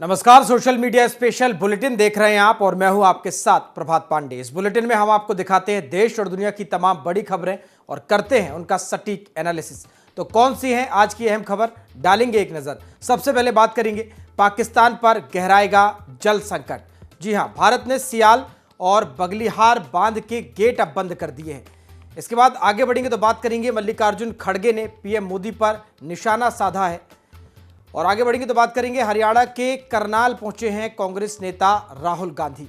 नमस्कार, social media special bulletin देख रहे हैं आप और मैं हूं आपके साथ प्रभात पांडे। इस बुलेटिन में हम आपको दिखाते हैं देश और दुनिया की तमाम बड़ी खबरें और करते हैं उनका सटीक एनालिसिस। तो कौन सी है आज की अहम खबर, डालेंगे एक नजर। सबसे पहले बात करेंगे पाकिस्तान पर गहराएगा जल संकट। जी हां, भारत ने सियाल और बगलिहार बांध के गेट अब बंद कर दिए हैं। इसके बाद आगे बढ़ेंगे तो बात करेंगे मल्लिकार्जुन खड़गे ने पीएम मोदी पर निशाना साधा है। और आगे बढ़ेंगे तो बात करेंगे हरियाणा के करनाल पहुंचे हैं कांग्रेस नेता राहुल गांधी।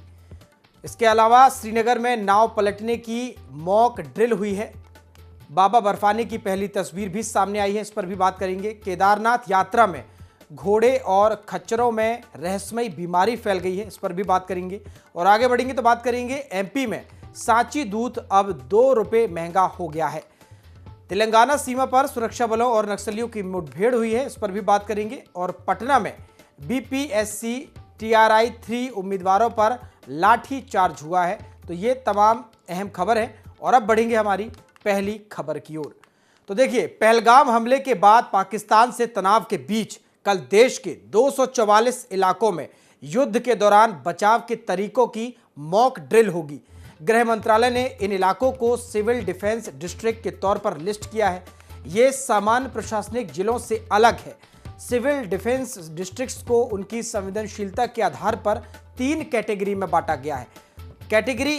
इसके अलावा श्रीनगर में नाव पलटने की मॉक ड्रिल हुई है। बाबा बर्फानी की पहली तस्वीर भी सामने आई है, इस पर भी बात करेंगे। केदारनाथ यात्रा में घोड़े और खच्चरों में रहस्यमयी बीमारी फैल गई है, इस पर भी बात करेंगे। और आगे बढ़ेंगे तो बात करेंगे एमपी में सांची दूध अब 2 रुपये महंगा हो गया है। तेलंगाना सीमा पर सुरक्षा बलों और नक्सलियों की मुठभेड़ हुई है, इस पर भी बात करेंगे। और पटना में बीपीएससी टीआरआई 3 उम्मीदवारों पर लाठी चार्ज हुआ है। तो ये तमाम अहम खबर है और अब बढ़ेंगे हमारी पहली खबर की ओर। तो देखिए, पहलगाम हमले के बाद पाकिस्तान से तनाव के बीच कल देश के 244 इलाकों में युद्ध के दौरान बचाव के तरीकों की मॉक ड्रिल होगी। गृह मंत्रालय ने इन इलाकों को सिविल डिफेंस डिस्ट्रिक्ट के तौर पर लिस्ट किया है। ये सामान्य प्रशासनिक जिलों से अलग है। सिविल डिफेंस डिस्ट्रिक्ट्स को उनकी संवेदनशीलता के आधार पर 3 कैटेगरी में बांटा गया है। कैटेगरी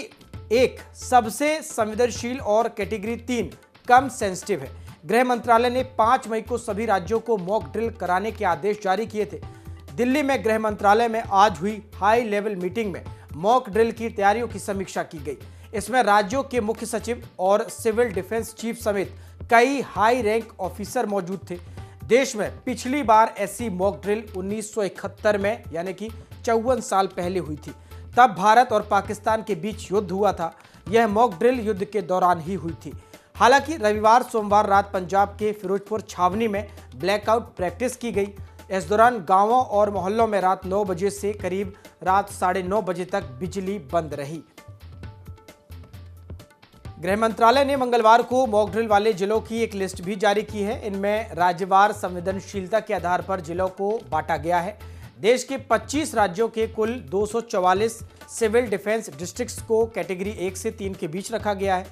1 सबसे संवेदनशील और कैटेगरी 3 कम सेंसिटिव है। गृह मंत्रालय ने 5 मई को सभी राज्यों को मॉक ड्रिल कराने के आदेश जारी किए थे। दिल्ली में गृह मंत्रालय में आज हुई हाई लेवल मीटिंग में मॉक ड्रिल की तैयारियों की समीक्षा की गई। इसमें राज्यों के मुख्य सचिव और सिविल डिफेंस चीफ समेत कई हाई रैंक ऑफिसर मौजूद थे। देश में पिछली बार ऐसी मॉक ड्रिल 1971 में यानी कि 54 साल पहले हुई थी। तब भारत और पाकिस्तान के बीच युद्ध हुआ था। यह मॉक ड्रिल युद्ध के दौरान ही हुई थी। हालांकि रविवार सोमवार रात पंजाब के फिरोजपुर छावनी में ब्लैकआउट प्रैक्टिस की गई। इस दौरान गांवों और मोहल्लों में रात 9 बजे से करीब रात 9:30 बजे तक बिजली बंद रही। गृह मंत्रालय ने मंगलवार को मॉक ड्रिल वाले जिलों की एक लिस्ट भी जारी की है। इनमें राज्यवार संवेदनशीलता के आधार पर जिलों को बांटा गया है। देश के 25 राज्यों के कुल 244 सिविल डिफेंस डिस्ट्रिक्ट्स को कैटेगरी 1 से 3 के बीच रखा गया है।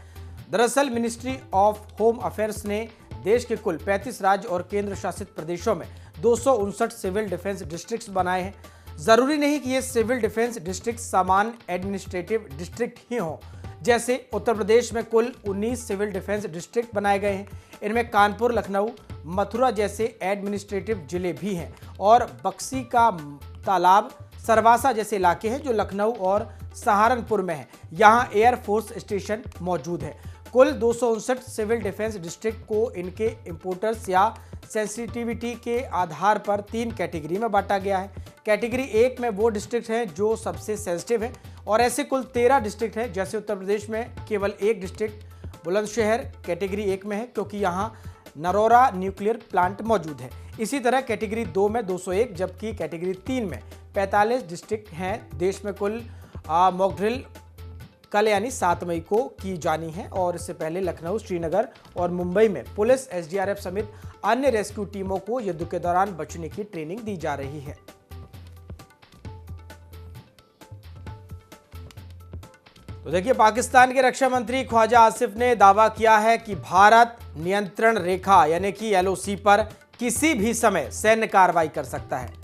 दरअसल मिनिस्ट्री ऑफ होम अफेयर्स ने देश के कुल 35 राज्य और केंद्र शासित प्रदेशों में 259 सिविल डिफेंस डिस्ट्रिक्ट्स बनाए हैं। जरूरी नहीं कि ये सिविल डिफेंस डिस्ट्रिक्ट सामान्य एडमिनिस्ट्रेटिव डिस्ट्रिक्ट ही हों। जैसे उत्तर प्रदेश में कुल 19 सिविल डिफेंस डिस्ट्रिक्ट बनाए गए हैं। इनमें कानपुर, लखनऊ, मथुरा जैसे एडमिनिस्ट्रेटिव जिले भी हैं और बक्सी का तालाब, सरवासा जैसे इलाके हैं जो लखनऊ और सहारनपुर में हैं। यहाँ एयरफोर्स स्टेशन मौजूद है। कुल 259 सिविल डिफेंस डिस्ट्रिक्ट को इनके इंपोर्टर्स या सेंसिटिविटी के आधार पर 3 कैटेगरी में बांटा गया है। कैटेगरी 1 में वो डिस्ट्रिक्ट हैं जो सबसे सेंसिटिव हैं और ऐसे कुल 13 डिस्ट्रिक्ट हैं। जैसे उत्तर प्रदेश में केवल एक डिस्ट्रिक्ट बुलंदशहर कैटेगरी 1 में है क्योंकि यहाँ नरोरा न्यूक्लियर प्लांट मौजूद है। इसी तरह कैटेगरी 2 में 201 जबकि कैटेगरी 3 में 45 डिस्ट्रिक्ट हैं। देश में कुल मॉक ड्रिल कल यानी 7 मई को की जानी है और इससे पहले लखनऊ, श्रीनगर और मुंबई में पुलिस, एसडीआरएफ समेत अन्य रेस्क्यू टीमों को युद्ध के दौरान बचने की ट्रेनिंग दी जा रही है। तो देखिए, पाकिस्तान के रक्षा मंत्री ख्वाजा आसिफ ने दावा किया है कि भारत नियंत्रण रेखा यानी कि एलओसी पर किसी भी समय सैन्य कार्रवाई कर सकता है।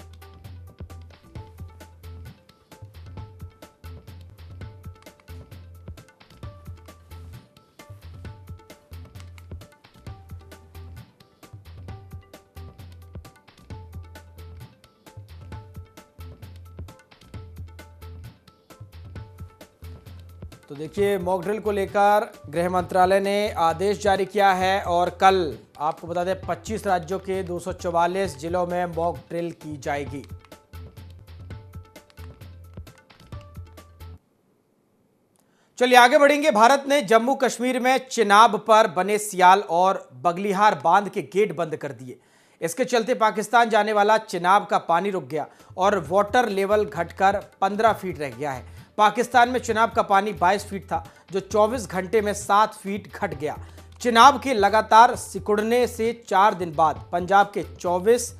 तो देखिए, मॉक ड्रिल को लेकर गृह मंत्रालय ने आदेश जारी किया है और कल आपको बता दें 25 राज्यों के 244 जिलों में मॉक ड्रिल की जाएगी। चलिए आगे बढ़ेंगे। भारत ने जम्मू कश्मीर में चिनाब पर बने सियाल और बगलिहार बांध के गेट बंद कर दिए। इसके चलते पाकिस्तान जाने वाला चिनाब का पानी रुक गया और वाटर लेवल घटकर 15 फीट रह गया है। पाकिस्तान में चिनाब का पानी 22 फीट था जो 24 घंटे में 7 फीट घट गया। चिनाब के लगातार सिकुड़ने से 4 दिन बाद पंजाब के 24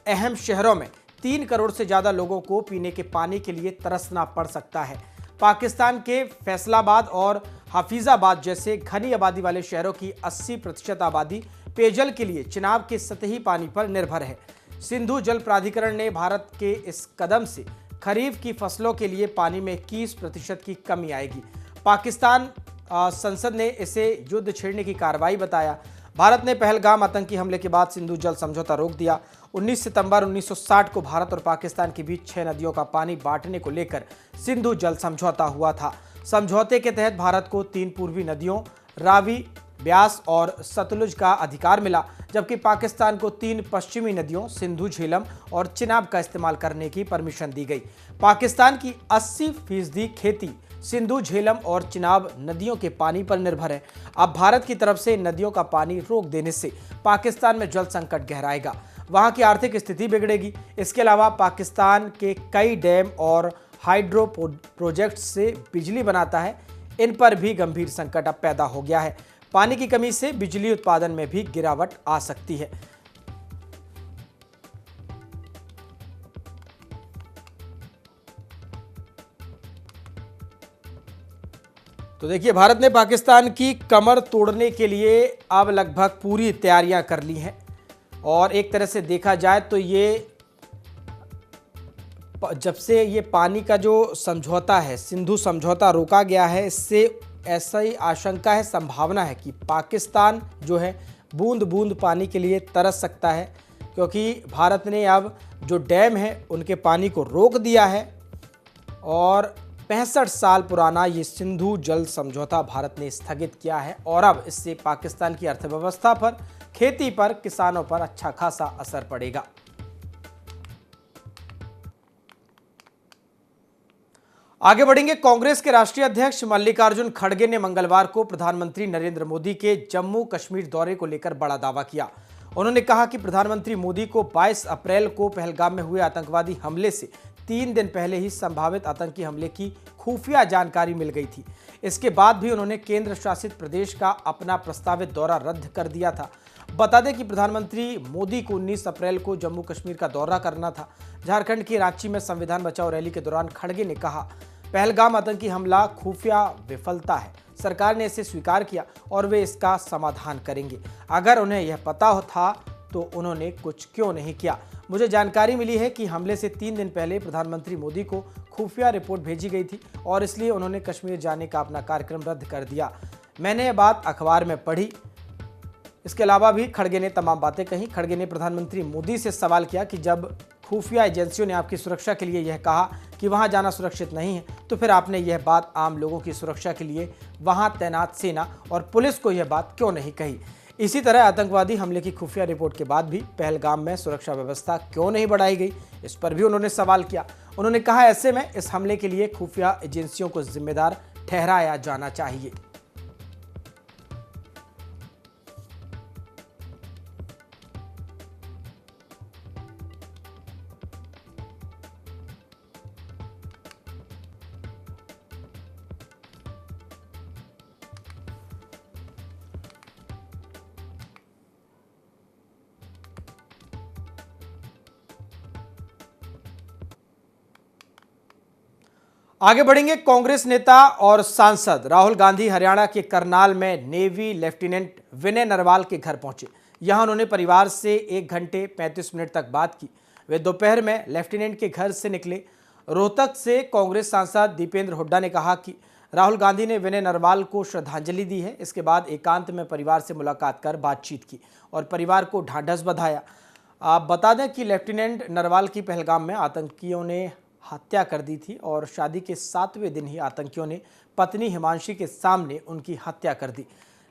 अहम शहरों में 3 करोड़ से ज्यादा लोगों को पीने के पानी के लिए तरसना पड़ सकता है। पाकिस्तान के फैसलाबाद और हफीजाबाद जैसे घनी आबादी वाले शहरों की 80% आबादी पेयजल के लिए चिनाब के सतही पानी पर निर्भर है। सिंधु जल प्राधिकरण ने भारत के इस कदम से खरीफ की फसलों के लिए पानी में 21% की कमी आएगी। पाकिस्तान संसद ने इसे युद्ध छेड़ने की कार्रवाई बताया। भारत ने पहलगाम आतंकी हमले के बाद सिंधु जल समझौता रोक दिया। 19 सितंबर 1960 को भारत और पाकिस्तान के बीच 6 नदियों का पानी बांटने को लेकर सिंधु जल समझौता हुआ था। समझौते के तहत भारत को 3 पूर्वी नदियों रावी, ब्यास और सतलुज का अधिकार मिला, जबकि पाकिस्तान को 3 पश्चिमी नदियों सिंधु, झेलम और चिनाब का इस्तेमाल करने की परमिशन दी गई। पाकिस्तान की 80% खेती सिंधु, झेलम और चिनाब नदियों के पानी पर निर्भर है। अब भारत की तरफ से नदियों का पानी रोक देने से पाकिस्तान में जल संकट गहराएगा, वहां की आर्थिक स्थिति बिगड़ेगी। इसके अलावा पाकिस्तान के कई डैम और हाइड्रो प्रोजेक्ट से बिजली बनाता है, इन पर भी गंभीर संकट अब पैदा हो गया है। पानी की कमी से बिजली उत्पादन में भी गिरावट आ सकती है। तो देखिए, भारत ने पाकिस्तान की कमर तोड़ने के लिए अब लगभग पूरी तैयारियां कर ली हैं और एक तरह से देखा जाए तो जब से ये पानी का जो समझौता है, सिंधु समझौता रोका गया है, इससे ऐसा ही आशंका है, संभावना है कि पाकिस्तान जो है बूंद बूंद पानी के लिए तरस सकता है, क्योंकि भारत ने अब जो डैम है उनके पानी को रोक दिया है और 65 साल पुराना ये सिंधु जल समझौता भारत ने स्थगित किया है और अब इससे पाकिस्तान की अर्थव्यवस्था पर, खेती पर, किसानों पर अच्छा खासा असर पड़ेगा। आगे बढ़ेंगे। कांग्रेस के राष्ट्रीय अध्यक्ष मल्लिकार्जुन खड़गे ने मंगलवार को प्रधानमंत्री नरेंद्र मोदी के जम्मू कश्मीर दौरे को लेकर बड़ा दावा किया। उन्होंने कहा कि प्रधानमंत्री मोदी को 22 अप्रैल को पहलगाम में हुए आतंकवादी हमले से 3 दिन पहले ही संभावित आतंकी हमले की खुफिया जानकारी मिल गई थी। इसके बाद भी उन्होंने केंद्र शासित प्रदेश का अपना प्रस्तावित दौरा रद्द कर दिया था। बता दें कि प्रधानमंत्री मोदी को 19 अप्रैल को जम्मू कश्मीर का दौरा करना था। झारखंड के रांची में संविधान बचाओ रैली के दौरान खड़गे ने कहा, पहलगाम आतंकी हमला खुफिया विफलता है, सरकार ने इसे स्वीकार किया और वे इसका समाधान करेंगे। अगर उन्हें यह पता था तो उन्होंने कुछ क्यों नहीं किया। मुझे जानकारी मिली है कि हमले से 3 दिन पहले प्रधानमंत्री मोदी को खुफिया रिपोर्ट भेजी गई थी और इसलिए उन्होंने कश्मीर जाने का अपना कार्यक्रम रद्द कर दिया। मैंने ये बात अखबार में पढ़ी। इसके अलावा भी खड़गे ने तमाम बातें कही। खड़गे ने प्रधानमंत्री मोदी से सवाल किया कि जब खुफिया एजेंसियों ने आपकी सुरक्षा के लिए यह कहा कि वहां जाना सुरक्षित नहीं है, तो फिर आपने यह बात आम लोगों की सुरक्षा के लिए वहां तैनात सेना और पुलिस को यह बात क्यों नहीं कही। इसी तरह आतंकवादी हमले की खुफिया रिपोर्ट के बाद भी पहलगाम में सुरक्षा व्यवस्था क्यों नहीं बढ़ाई गई, इस पर भी उन्होंने सवाल किया। उन्होंने कहा, ऐसे में इस हमले के लिए खुफिया एजेंसियों को जिम्मेदार ठहराया जाना चाहिए। आगे बढ़ेंगे। कांग्रेस नेता और सांसद राहुल गांधी हरियाणा के करनाल में नेवी लेफ्टिनेंट विनय नरवाल के घर पहुंचे। यहां उन्होंने परिवार से 1 घंटे 35 मिनट तक बात की। वे दोपहर में लेफ्टिनेंट के घर से निकले। रोहतक से कांग्रेस सांसद दीपेंद्र हुड्डा ने कहा कि राहुल गांधी ने विनय नरवाल को श्रद्धांजलि दी है। इसके बाद एकांत में परिवार से मुलाकात कर बातचीत की और परिवार को ढांढस बंधाया। आप बता दें कि लेफ्टिनेंट नरवाल की पहलगाम में आतंकियों ने हत्या कर दी थी और शादी के 7वें दिन ही आतंकियों ने पत्नी हिमांशी के सामने उनकी हत्या कर दी।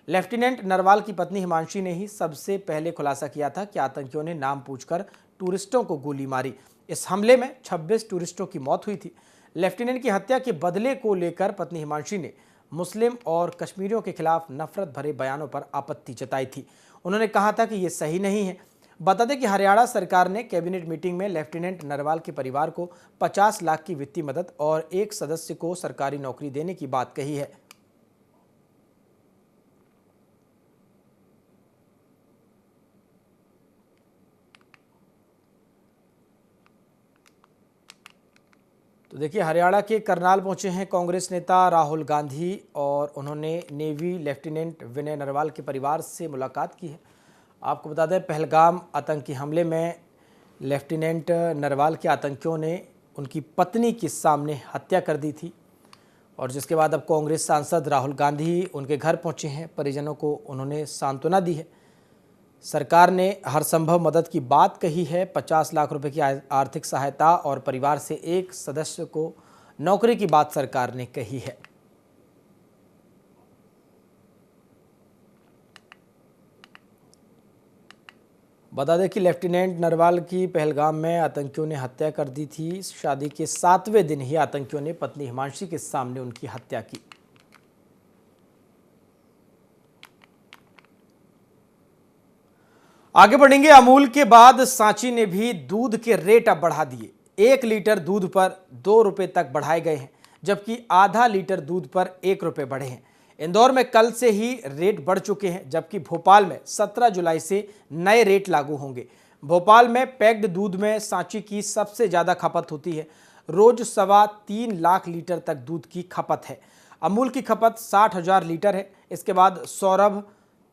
लेफ्टिनेंट नरवाल की पत्नी हिमांशी ने ही सबसे पहले खुलासा किया था कि आतंकियों ने नाम पूछकर टूरिस्टों को गोली मारी। इस हमले में 26 टूरिस्टों की मौत हुई थी। लेफ्टिनेंट की हत्या के बदले को लेकर पत्नी हिमांशी ने मुस्लिम और कश्मीरियों के खिलाफ नफरत भरे बयानों पर आपत्ति जताई थी। उन्होंने कहा था कि ये सही नहीं है। बता दें कि हरियाणा सरकार ने कैबिनेट मीटिंग में लेफ्टिनेंट नरवाल के परिवार को 50 लाख की वित्तीय मदद और एक सदस्य को सरकारी नौकरी देने की बात कही है। तो देखिए, हरियाणा के करनाल पहुंचे हैं कांग्रेस नेता राहुल गांधी और उन्होंने नेवी लेफ्टिनेंट विनय नरवाल के परिवार से मुलाकात की है। आपको बता दें, पहलगाम आतंकी हमले में लेफ्टिनेंट नरवाल के आतंकियों ने उनकी पत्नी के सामने हत्या कर दी थी और जिसके बाद अब कांग्रेस सांसद राहुल गांधी उनके घर पहुंचे हैं। परिजनों को उन्होंने सांत्वना दी है। सरकार ने हर संभव मदद की बात कही है। 50 लाख रुपए की आर्थिक सहायता और परिवार से एक सदस्य को नौकरी की बात सरकार ने कही है। बता दें कि लेफ्टिनेंट नरवाल की पहलगाम में आतंकियों ने हत्या कर दी थी। शादी के 7वें दिन ही आतंकियों ने पत्नी हिमांशी के सामने उनकी हत्या की। आगे बढ़ेंगे। अमूल के बाद सांची ने भी दूध के रेट अब बढ़ा दिए। 1 लीटर दूध पर 2 रुपए तक बढ़ाए गए हैं, जबकि आधा लीटर दूध पर 1 रुपए बढ़े हैं। इंदौर में कल से ही रेट बढ़ चुके हैं, जबकि भोपाल में 17 जुलाई से नए रेट लागू होंगे। भोपाल में पैक्ड दूध में सांची की सबसे ज़्यादा खपत होती है। रोज 3.25 लाख लीटर तक दूध की खपत है। अमूल की खपत 60,000 लीटर है। इसके बाद सौरभ,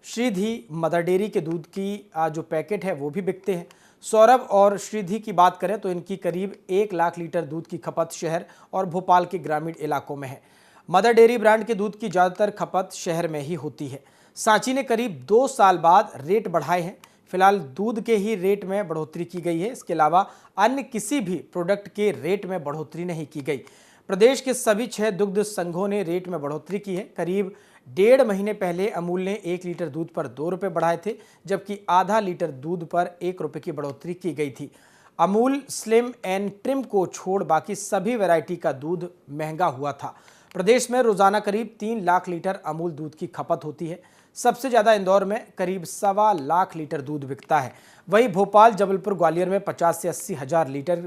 श्रीधी, मदर डेयरी के दूध की जो पैकेट है वो भी बिकते हैं। सौरभ और श्रीधी की बात करें तो इनकी करीब 1 लाख लीटर दूध की खपत शहर और भोपाल के ग्रामीण इलाकों में है। मदर डेयरी ब्रांड के दूध की ज़्यादातर खपत शहर में ही होती है। सांची ने करीब 2 साल बाद रेट बढ़ाए हैं। फिलहाल दूध के ही रेट में बढ़ोतरी की गई है। इसके अलावा अन्य किसी भी प्रोडक्ट के रेट में बढ़ोतरी नहीं की गई। प्रदेश के सभी 6 दुग्ध संघों ने रेट में बढ़ोतरी की है। करीब 1.5 महीने पहले अमूल ने 1 लीटर दूध पर 2 रुपए बढ़ाए थे, जबकि आधा लीटर दूध पर 1 रुपए की बढ़ोतरी की गई थी। अमूल स्लिम एंड ट्रिम को छोड़ बाकी सभी वैरायटी का दूध महंगा हुआ था। प्रदेश में रोजाना करीब 3 लाख लीटर अमूल दूध की खपत होती है। सबसे ज़्यादा इंदौर में करीब 1.25 लाख लीटर दूध बिकता है। वहीं भोपाल, जबलपुर, ग्वालियर में 50 से 80 हज़ार लीटर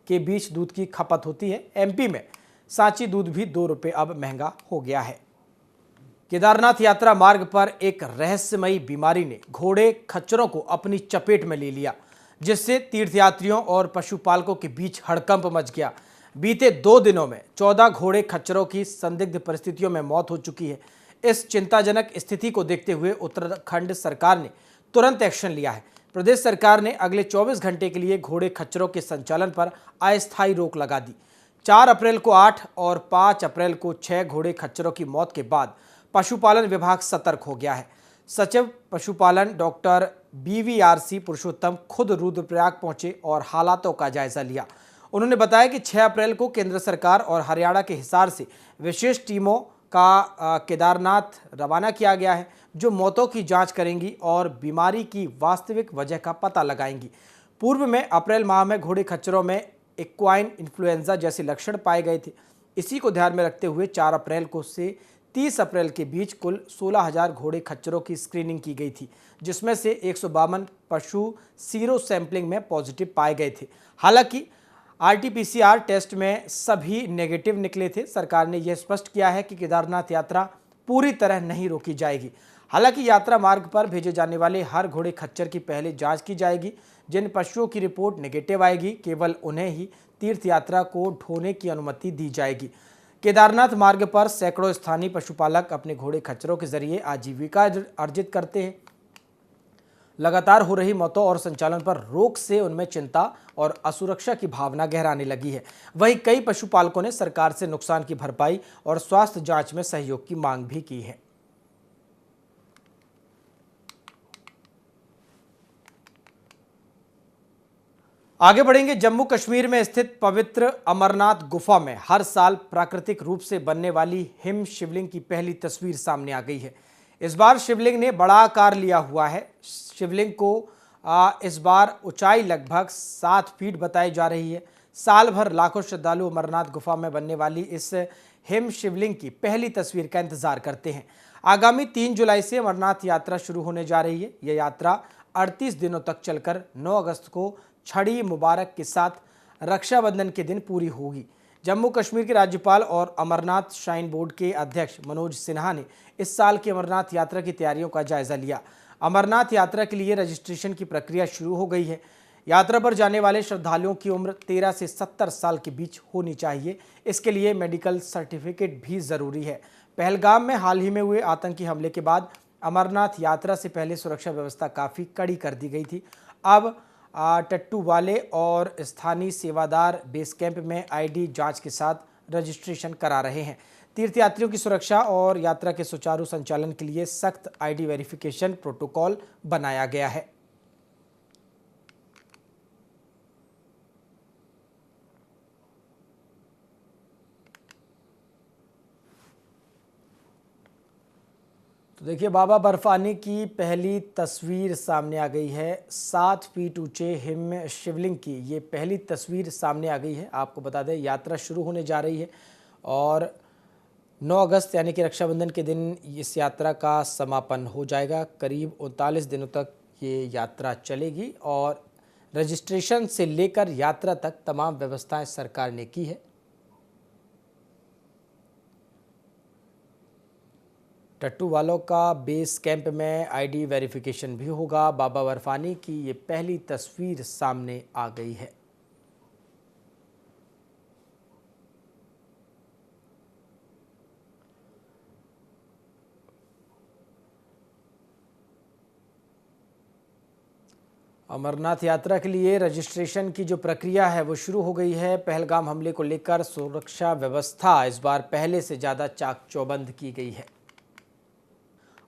के बीच दूध की खपत होती है। एमपी में सांची दूध भी 2 रुपए अब महंगा हो गया है। केदारनाथ यात्रा मार्ग पर एक रहस्यमयी बीमारी ने घोड़े खच्चरों को अपनी चपेट में ले लिया, जिससे तीर्थयात्रियों और पशुपालकों के बीच हड़कंप मच गया। बीते 2 दिनों में 14 घोड़े खच्चरों की संदिग्ध परिस्थितियों में मौत हो चुकी है। इस चिंताजनक स्थिति को देखते हुए उत्तराखंड सरकार ने तुरंत एक्शन लिया है। प्रदेश सरकार ने अगले 24 घंटे के लिए घोड़े खच्चरों के संचालन पर अस्थायी रोक लगा दी। 4 अप्रैल को 8 और 5 अप्रैल को 6 घोड़े खच्चरों की मौत के बाद पशुपालन विभाग सतर्क हो गया है। सचिव पशुपालन डॉक्टर BVRC पुरुषोत्तम खुद रुद्रप्रयाग पहुंचे और हालातों का जायजा लिया। उन्होंने बताया कि 6 अप्रैल को केंद्र सरकार और हरियाणा के हिसार से विशेष टीमों का केदारनाथ रवाना किया गया है, जो मौतों की जांच करेंगी और बीमारी की वास्तविक वजह का पता लगाएंगी। पूर्व में अप्रैल माह में घोड़े खच्चरों में इक्वाइन इन्फ्लुएंजा जैसे लक्षण पाए गए थे। इसी को ध्यान में रखते हुए 4 अप्रैल को से 30 अप्रैल के बीच कुल 16,000 घोड़े खच्चरों की स्क्रीनिंग की गई थी, जिसमें से 152 पशु सीरो सैंपलिंग में पॉजिटिव पाए गए थे। हालांकि RT-PCR टेस्ट में सभी नेगेटिव निकले थे। सरकार ने यह स्पष्ट किया है कि केदारनाथ यात्रा पूरी तरह नहीं रोकी जाएगी। हालांकि यात्रा मार्ग पर भेजे जाने वाले हर घोड़े खच्चर की पहले जांच की जाएगी। जिन पशुओं की रिपोर्ट नेगेटिव आएगी, केवल उन्हें ही तीर्थ यात्रा को ढोने की अनुमति दी जाएगी। केदारनाथ मार्ग पर सैकड़ों स्थानीय पशुपालक अपने घोड़े खच्चरों के जरिए आजीविका अर्जित करते हैं। लगातार हो रही मौतों और संचालन पर रोक से उनमें चिंता और असुरक्षा की भावना गहराने लगी है। वहीं कई पशुपालकों ने सरकार से नुकसान की भरपाई और स्वास्थ्य जांच में सहयोग की मांग भी की है। आगे बढ़ेंगे। जम्मू कश्मीर में स्थित पवित्र अमरनाथ गुफा में हर साल प्राकृतिक रूप से बनने वाली हिम शिवलिंग की पहली तस्वीर सामने आ गई है। इस बार शिवलिंग ने बड़ा आकार लिया हुआ है। शिवलिंग को इस बार ऊंचाई लगभग 7 फीट बताई जा रही है। साल भर लाखों श्रद्धालु अमरनाथ गुफा में बनने वाली इस हिम शिवलिंग की पहली तस्वीर का इंतजार करते हैं। आगामी 3 जुलाई से अमरनाथ यात्रा शुरू होने जा रही है। यह यात्रा 38 दिनों तक चलकर 9 अगस्त को छड़ी मुबारक के साथ रक्षाबंधन के दिन पूरी होगी। जम्मू कश्मीर के राज्यपाल और अमरनाथ श्राइन बोर्ड के अध्यक्ष मनोज सिन्हा ने इस साल की अमरनाथ यात्रा की तैयारियों का जायजा लिया। अमरनाथ यात्रा के लिए रजिस्ट्रेशन की प्रक्रिया शुरू हो गई है। यात्रा पर जाने वाले श्रद्धालुओं की उम्र 13 से 70 साल के बीच होनी चाहिए। इसके लिए मेडिकल सर्टिफिकेट भी ज़रूरी है। पहलगाम में हाल ही में हुए आतंकी हमले के बाद अमरनाथ यात्रा से पहले सुरक्षा व्यवस्था काफ़ी कड़ी कर दी गई थी। अब टट्टू वाले और स्थानीय सेवादार बेस कैंप में आईडी जांच के साथ रजिस्ट्रेशन करा रहे हैं। तीर्थयात्रियों की सुरक्षा और यात्रा के सुचारू संचालन के लिए सख्त आईडी वेरिफिकेशन प्रोटोकॉल बनाया गया है। तो देखिए, बाबा बर्फानी की पहली तस्वीर सामने आ गई है। 7 फीट ऊंचे हिम शिवलिंग की ये पहली तस्वीर सामने आ गई है। आपको बता दें, यात्रा शुरू होने जा रही है और 9 अगस्त यानी कि रक्षाबंधन के दिन इस यात्रा का समापन हो जाएगा। करीब 39 दिनों तक ये यात्रा चलेगी और रजिस्ट्रेशन से लेकर यात्रा तक तमाम व्यवस्थाएं सरकार ने की है। टट्टू वालों का बेस कैंप में आईडी वेरिफिकेशन भी होगा। बाबा बर्फानी की ये पहली तस्वीर सामने आ गई है। अमरनाथ यात्रा के लिए रजिस्ट्रेशन की जो प्रक्रिया है वो शुरू हो गई है। पहलगाम हमले को लेकर सुरक्षा व्यवस्था इस बार पहले से ज़्यादा चाक चौबंद की गई है।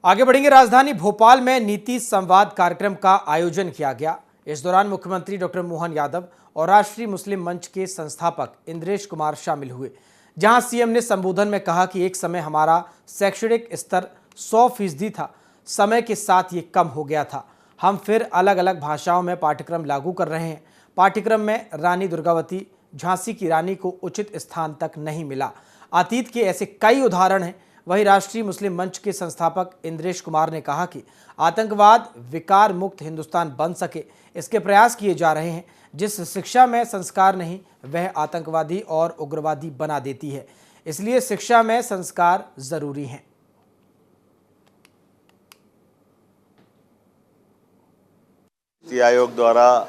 आगे बढ़ेंगे। राजधानी भोपाल में नीति संवाद कार्यक्रम का आयोजन किया गया। इस दौरान मुख्यमंत्री डॉक्टर मोहन यादव और राष्ट्रीय मुस्लिम मंच के संस्थापक इंद्रेश कुमार शामिल हुए। जहां सीएम ने संबोधन में कहा कि एक समय हमारा शैक्षणिक स्तर 100% था, समय के साथ ये कम हो गया था। हम फिर अलग अलग भाषाओं में पाठ्यक्रम लागू कर रहे हैं। पाठ्यक्रम में रानी दुर्गावती, झांसी की रानी को उचित स्थान तक नहीं मिला। अतीत के ऐसे कई उदाहरण हैं। वहीं राष्ट्रीय मुस्लिम मंच के संस्थापक इंद्रेश कुमार ने कहा कि आतंकवाद विकार मुक्त हिंदुस्तान बन सके, इसके प्रयास किए जा रहे हैं। जिस शिक्षा में संस्कार नहीं, वह आतंकवादी और उग्रवादी बना देती है। इसलिए शिक्षा में संस्कार जरूरी हैं। नीति आयोग द्वारा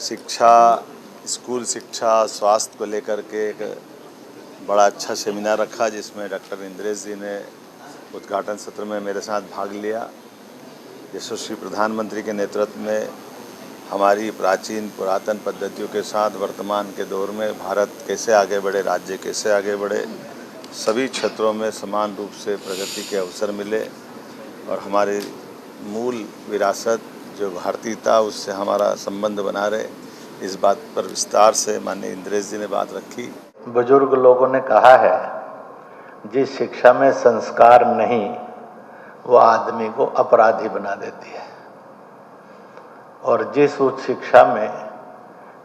शिक्षा, स्कूल शिक्षा, स्वास्थ्य को लेकर के एक बड़ा अच्छा सेमिनार रखा, जिसमें डॉक्टर इंद्रेश जी ने उद्घाटन सत्र में मेरे साथ भाग लिया। यशस्वी प्रधानमंत्री के नेतृत्व में हमारी प्राचीन पुरातन पद्धतियों के साथ वर्तमान के दौर में भारत कैसे आगे बढ़े, राज्य कैसे आगे बढ़े, सभी क्षेत्रों में समान रूप से प्रगति के अवसर मिले और हमारे मूल विरासत जो भारतीयता, उससे हमारा संबंध बना रहे, इस बात पर विस्तार से माननीय इंद्रेश जी ने बात रखी। बुजुर्ग लोगों ने कहा है, जिस शिक्षा में संस्कार नहीं वो आदमी को अपराधी बना देती है, और जिस उच्च शिक्षा में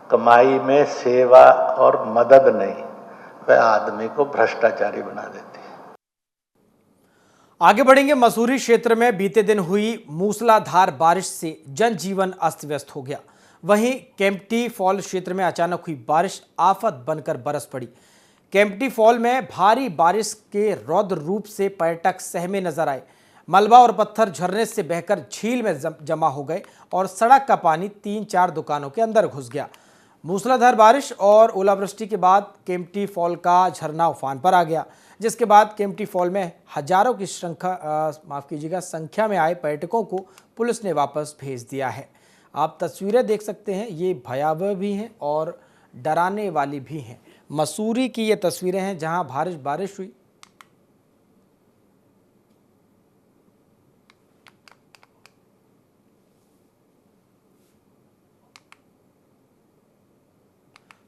कमाई में सेवा और मदद नहीं, वह आदमी को भ्रष्टाचारी बना देती है। आगे बढ़ेंगे। मसूरी क्षेत्र में बीते दिन हुई मूसलाधार बारिश से जनजीवन अस्त व्यस्त हो गया। वहीं केम्प्टी फॉल क्षेत्र में अचानक हुई बारिश आफत बनकर बरस पड़ी। केम्प्टी फॉल में भारी बारिश के रौद्र रूप से पर्यटक सहमे नजर आए। मलबा और पत्थर झरने से बहकर झील में जमा हो गए और सड़क का पानी 3-4 दुकानों के अंदर घुस गया। मूसलाधार बारिश और ओलावृष्टि के बाद केम्प्टी फॉल का झरना उफान पर आ गया, जिसके बाद केम्प्टी फॉल में हजारों की संख्या में आए पर्यटकों को पुलिस ने वापस भेज दिया है। आप तस्वीरें देख सकते हैं, ये भयावह भी हैं और डराने वाली भी हैं। मसूरी की ये तस्वीरें हैं जहां बारिश हुई।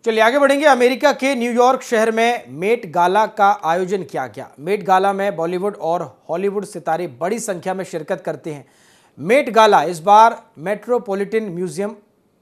चलिए आगे बढ़ेंगे। अमेरिका के न्यूयॉर्क शहर में मेट गाला का आयोजन किया गया। मेट गाला में बॉलीवुड और हॉलीवुड सितारे बड़ी संख्या में शिरकत करते हैं। मेट गाला इस बार मेट्रोपॉलिटन म्यूजियम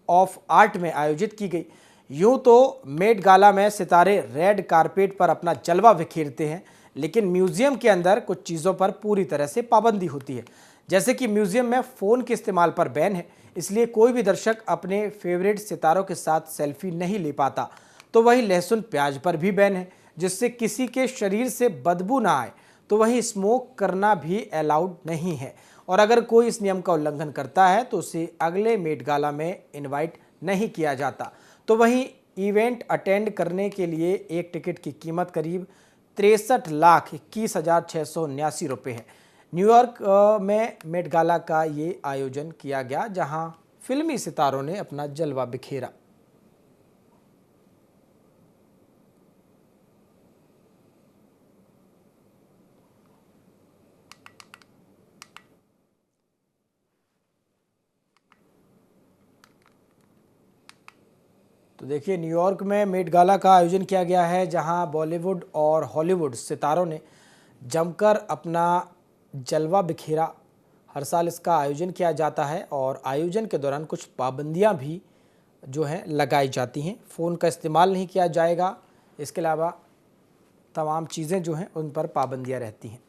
ऑफ आर्ट में आयोजित की गई। यूं तो मेट गाला में सितारे रेड कारपेट पर अपना जलवा बिखेरते हैं, लेकिन म्यूजियम के अंदर कुछ चीज़ों पर पूरी तरह से पाबंदी होती है। जैसे कि म्यूजियम में फ़ोन के इस्तेमाल पर बैन है, इसलिए कोई भी दर्शक अपने फेवरेट सितारों के साथ सेल्फी नहीं ले पाता। तो वहीं लहसुन प्याज पर भी बैन है, जिससे किसी के शरीर से बदबू ना आए। तो वहीं स्मोक करना भी अलाउड नहीं है, और अगर कोई इस नियम का उल्लंघन करता है तो उसे अगले मेट गाला में इनवाइट नहीं किया जाता। तो वहीं इवेंट अटेंड करने के लिए एक टिकट की कीमत करीब 63,21,679 रुपये है। न्यूयॉर्क में मेट गाला का ये आयोजन किया गया, जहां फिल्मी सितारों ने अपना जलवा बिखेरा। तो देखिए, न्यूयॉर्क में मेट गाला का आयोजन किया गया है, जहां बॉलीवुड और हॉलीवुड सितारों ने जमकर अपना जलवा बिखेरा। हर साल इसका आयोजन किया जाता है और आयोजन के दौरान कुछ पाबंदियां भी जो हैं लगाई जाती हैं। फ़ोन का इस्तेमाल नहीं किया जाएगा, इसके अलावा तमाम चीज़ें जो हैं उन पर पाबंदियां रहती हैं।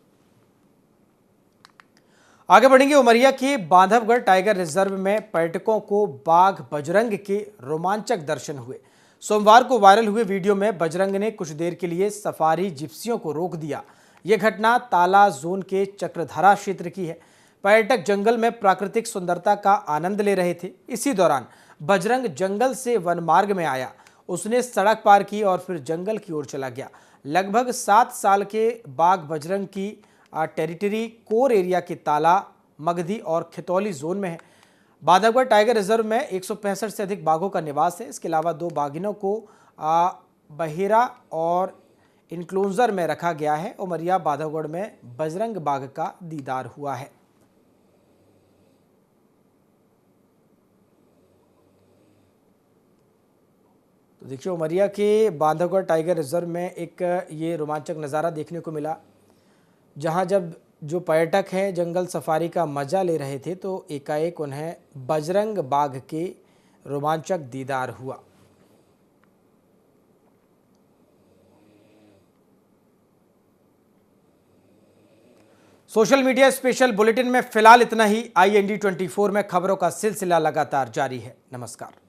आगे बढ़ेंगे। उमरिया के बांधवगढ़ टाइगर रिजर्व में पर्यटकों को बाघ बजरंग के रोमांचक दर्शन हुए। सोमवार को वायरल हुए वीडियो में बजरंग ने कुछ देर के लिए सफारी जिप्सियों को रोक दिया। यह घटना ताला जोन के चक्रधरा क्षेत्र की है। पर्यटक जंगल में प्राकृतिक सुंदरता का आनंद ले रहे थे। इसी दौरान बजरंग जंगल से वन मार्ग में आया। उसने सड़क पार की और फिर जंगल की ओर चला गया। लगभग 7 साल के बाघ बजरंग की टेरिटरी कोर एरिया के ताला, मगधी और खितौली जोन में है। बांधवगढ़ टाइगर रिजर्व में 165 से अधिक बाघों का निवास है। इसके अलावा 2 बाघिनों को बहेरा और इनक्लोजर में रखा गया है। उमरिया बांधवगढ़ में बजरंग बाघ का दीदार हुआ है। तो देखिए, उमरिया के बांधवगढ़ टाइगर रिजर्व में एक ये रोमांचक नज़ारा देखने को मिला, जहां जब जो पर्यटक हैं जंगल सफारी का मजा ले रहे थे तो एकाएक उन्हें बजरंग बाघ के रोमांचक दीदार हुआ। सोशल मीडिया स्पेशल बुलेटिन में फिलहाल इतना ही। IND 24 में खबरों का सिलसिला लगातार जारी है। नमस्कार।